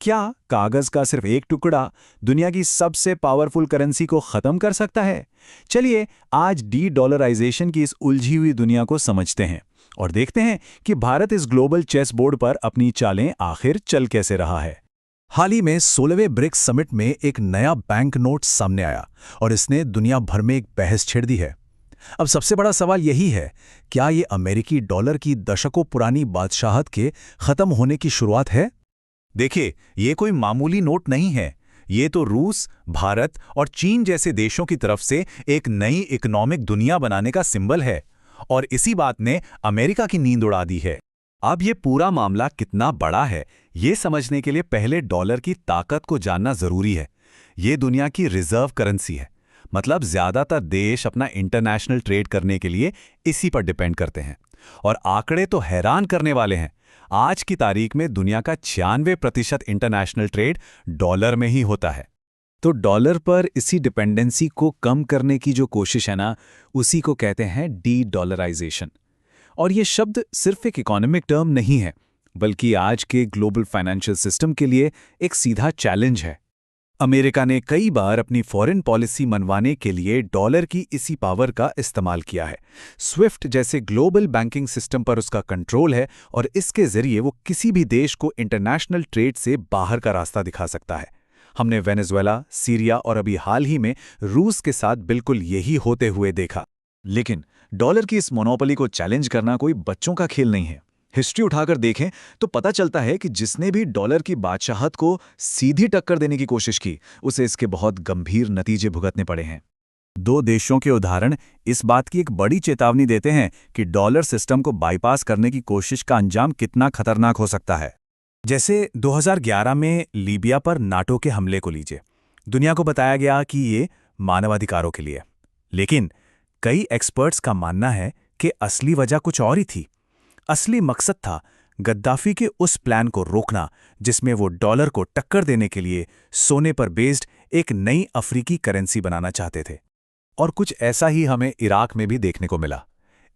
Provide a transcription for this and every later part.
क्या कागज का सिर्फ एक टुकड़ा दुनिया की सबसे पावरफुल करेंसी को खत्म कर सकता है? चलिए आज डी डॉलराइजेशन की इस उलझी हुई दुनिया को समझते हैं और देखते हैं कि भारत इस ग्लोबल चेस बोर्ड पर अपनी चालें आखिर चल कैसे रहा है। हाल ही में 16वें ब्रिक्स समिट में एक नया बैंक नोट सामने आया और इसने दुनिया भर में एक बहस छेड़ दी है। अब सबसे बड़ा सवाल यही है, क्या ये अमेरिकी डॉलर की दशकों पुरानी बादशाहत के खत्म होने की शुरुआत है? देखिए, ये कोई मामूली नोट नहीं है। ये तो रूस, भारत और चीन जैसे देशों की तरफ से एक नई इकोनॉमिक दुनिया बनाने का सिंबल है और इसी बात ने अमेरिका की नींद उड़ा दी है। अब ये पूरा मामला कितना बड़ा है, ये समझने के लिए पहले डॉलर की ताकत को जानना जरूरी है। ये दुनिया की रिजर्व करेंसी है, मतलब ज्यादातर देश अपना इंटरनेशनल ट्रेड करने के लिए इसी पर डिपेंड करते हैं। और आंकड़े तो हैरान करने वाले हैं। आज की तारीख में दुनिया का 96% इंटरनेशनल ट्रेड डॉलर में ही होता है। तो डॉलर पर इसी डिपेंडेंसी को कम करने की जो कोशिश है ना, उसी को कहते हैं डी डॉलराइजेशन। और ये शब्द सिर्फ एक इकोनॉमिक टर्म नहीं है, बल्कि आज के ग्लोबल फाइनेंशियल सिस्टम के लिए एक सीधा चैलेंज है। अमेरिका ने कई बार अपनी फॉरेन पॉलिसी मनवाने के लिए डॉलर की इसी पावर का इस्तेमाल किया है। स्विफ्ट जैसे ग्लोबल बैंकिंग सिस्टम पर उसका कंट्रोल है और इसके जरिए वो किसी भी देश को इंटरनेशनल ट्रेड से बाहर का रास्ता दिखा सकता है। हमने वेनेजुएला, सीरिया और अभी हाल ही में रूस के साथ बिल्कुल यही होते हुए देखा। लेकिन डॉलर की इस मोनोपोली को चैलेंज करना कोई बच्चों का खेल नहीं है। हिस्ट्री उठाकर देखें तो पता चलता है कि जिसने भी डॉलर की बादशाहत को सीधी टक्कर देने की कोशिश की, उसे इसके बहुत गंभीर नतीजे भुगतने पड़े हैं। दो देशों के उदाहरण इस बात की एक बड़ी चेतावनी देते हैं कि डॉलर सिस्टम को बाईपास करने की कोशिश का अंजाम कितना खतरनाक हो सकता है। जैसे 2011 में लीबिया पर नाटो के हमले को लीजिए। दुनिया को बताया गया कि ये मानवाधिकारों के लिए, लेकिन कई एक्सपर्ट्स का मानना है कि असली वजह कुछ और ही थी। असली मकसद था गद्दाफी के उस प्लान को रोकना जिसमें वो डॉलर को टक्कर देने के लिए सोने पर बेस्ड एक नई अफ्रीकी करेंसी बनाना चाहते थे। और कुछ ऐसा ही हमें इराक में भी देखने को मिला।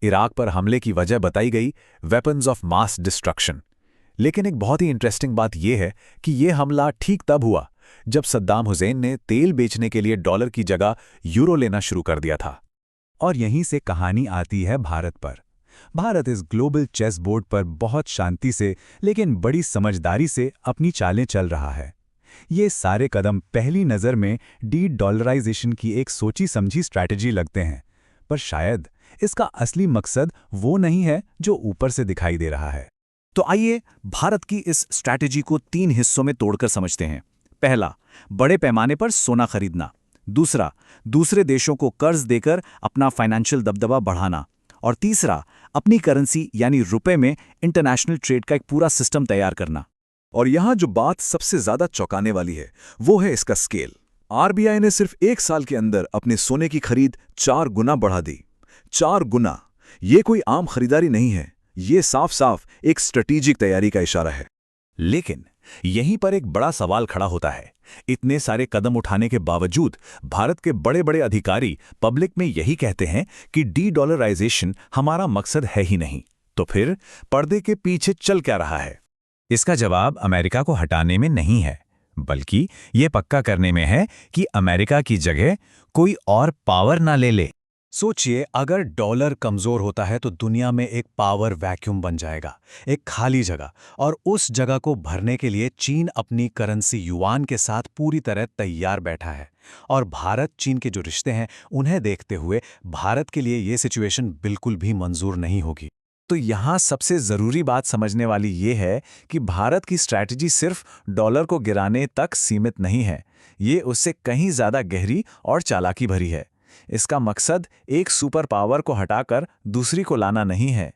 इराक पर हमले की वजह बताई गई वेपन्स ऑफ मास डिस्ट्रक्शन। लेकिन एक बहुत ही इंटरेस्टिंग बात यह है कि यह हमला ठीक तब हुआ जब सद्दाम हुसैन ने तेल बेचने के लिए डॉलर की जगह यूरो लेना शुरू कर दिया था। और यहीं से कहानी आती है भारत पर। भारत इस ग्लोबल चेस बोर्ड पर बहुत शांति से लेकिन बड़ी समझदारी से अपनी चालें चल रहा है। ये सारे कदम पहली नज़र में डी डॉलराइजेशन की एक सोची समझी स्ट्रैटेजी लगते हैं, पर शायद इसका असली मकसद वो नहीं है जो ऊपर से दिखाई दे रहा है। तो आइए भारत की इस स्ट्रैटेजी को 3 हिस्सों में तोड़कर समझते हैं। पहला, बड़े पैमाने पर सोना खरीदना। दूसरा, दूसरे देशों को कर्ज देकर अपना फाइनेंशियल दबदबा बढ़ाना। और तीसरा, अपनी करेंसी यानी रुपए में इंटरनेशनल ट्रेड का एक पूरा सिस्टम तैयार करना। और यहाँ जो बात सबसे ज्यादा चौंकाने वाली है वो है इसका स्केल। आरबीआई ने सिर्फ 1 साल के अंदर अपने सोने की खरीद 4 गुना बढ़ा दी। 4 गुना! ये कोई आम खरीदारी नहीं है, ये साफ साफ एक स्ट्रेटेजिक तैयारी का इशारा है। लेकिन यहीं पर एक बड़ा सवाल खड़ा होता है। इतने सारे कदम उठाने के बावजूद भारत के बड़े बड़े अधिकारी पब्लिक में यही कहते हैं कि डी डॉलराइजेशन हमारा मकसद है ही नहीं। तो फिर पर्दे के पीछे चल क्या रहा है? इसका जवाब अमेरिका को हटाने में नहीं है, बल्कि ये पक्का करने में है कि अमेरिका की जगह कोई और पावर ना ले ले। सोचिए, अगर डॉलर कमजोर होता है तो दुनिया में एक पावर वैक्यूम बन जाएगा, एक खाली जगह। और उस जगह को भरने के लिए चीन अपनी करेंसी युआन के साथ पूरी तरह तैयार बैठा है। और भारत चीन के जो रिश्ते हैं उन्हें देखते हुए भारत के लिए ये सिचुएशन बिल्कुल भी मंजूर नहीं होगी। तो यहाँ सबसे ज़रूरी बात समझने वाली ये है कि भारत की स्ट्रैटेजी सिर्फ डॉलर को गिराने तक सीमित नहीं है, ये उससे कहीं ज़्यादा गहरी और चालाकी भरी है। इसका मकसद एक सुपर पावर को हटाकर दूसरी को लाना नहीं है।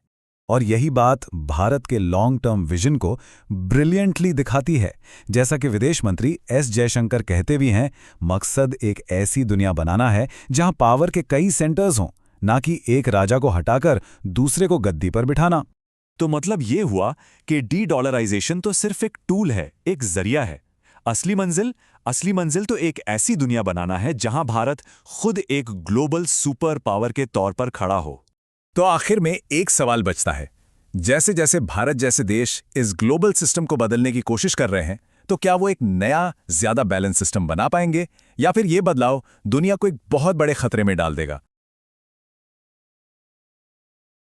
और यही बात भारत के लॉन्ग टर्म विजन को ब्रिलियंटली दिखाती है। जैसा कि विदेश मंत्री एस जयशंकर कहते भी हैं, मकसद एक ऐसी दुनिया बनाना है जहां पावर के कई सेंटर्स हों, ना कि एक राजा को हटाकर दूसरे को गद्दी पर बिठाना। तो मतलब ये हुआ कि डी डॉलराइजेशन तो सिर्फ एक टूल है, एक जरिया है। असली मंजिल तो एक ऐसी दुनिया बनाना है जहां भारत खुद एक ग्लोबल सुपर पावर के तौर पर खड़ा हो। तो आखिर में एक सवाल बचता है, जैसे जैसे भारत जैसे देश इस ग्लोबल सिस्टम को बदलने की कोशिश कर रहे हैं, तो क्या वो एक नया, ज्यादा बैलेंस सिस्टम बना पाएंगे, या फिर ये बदलाव दुनिया को एक बहुत बड़े खतरे में डाल देगा?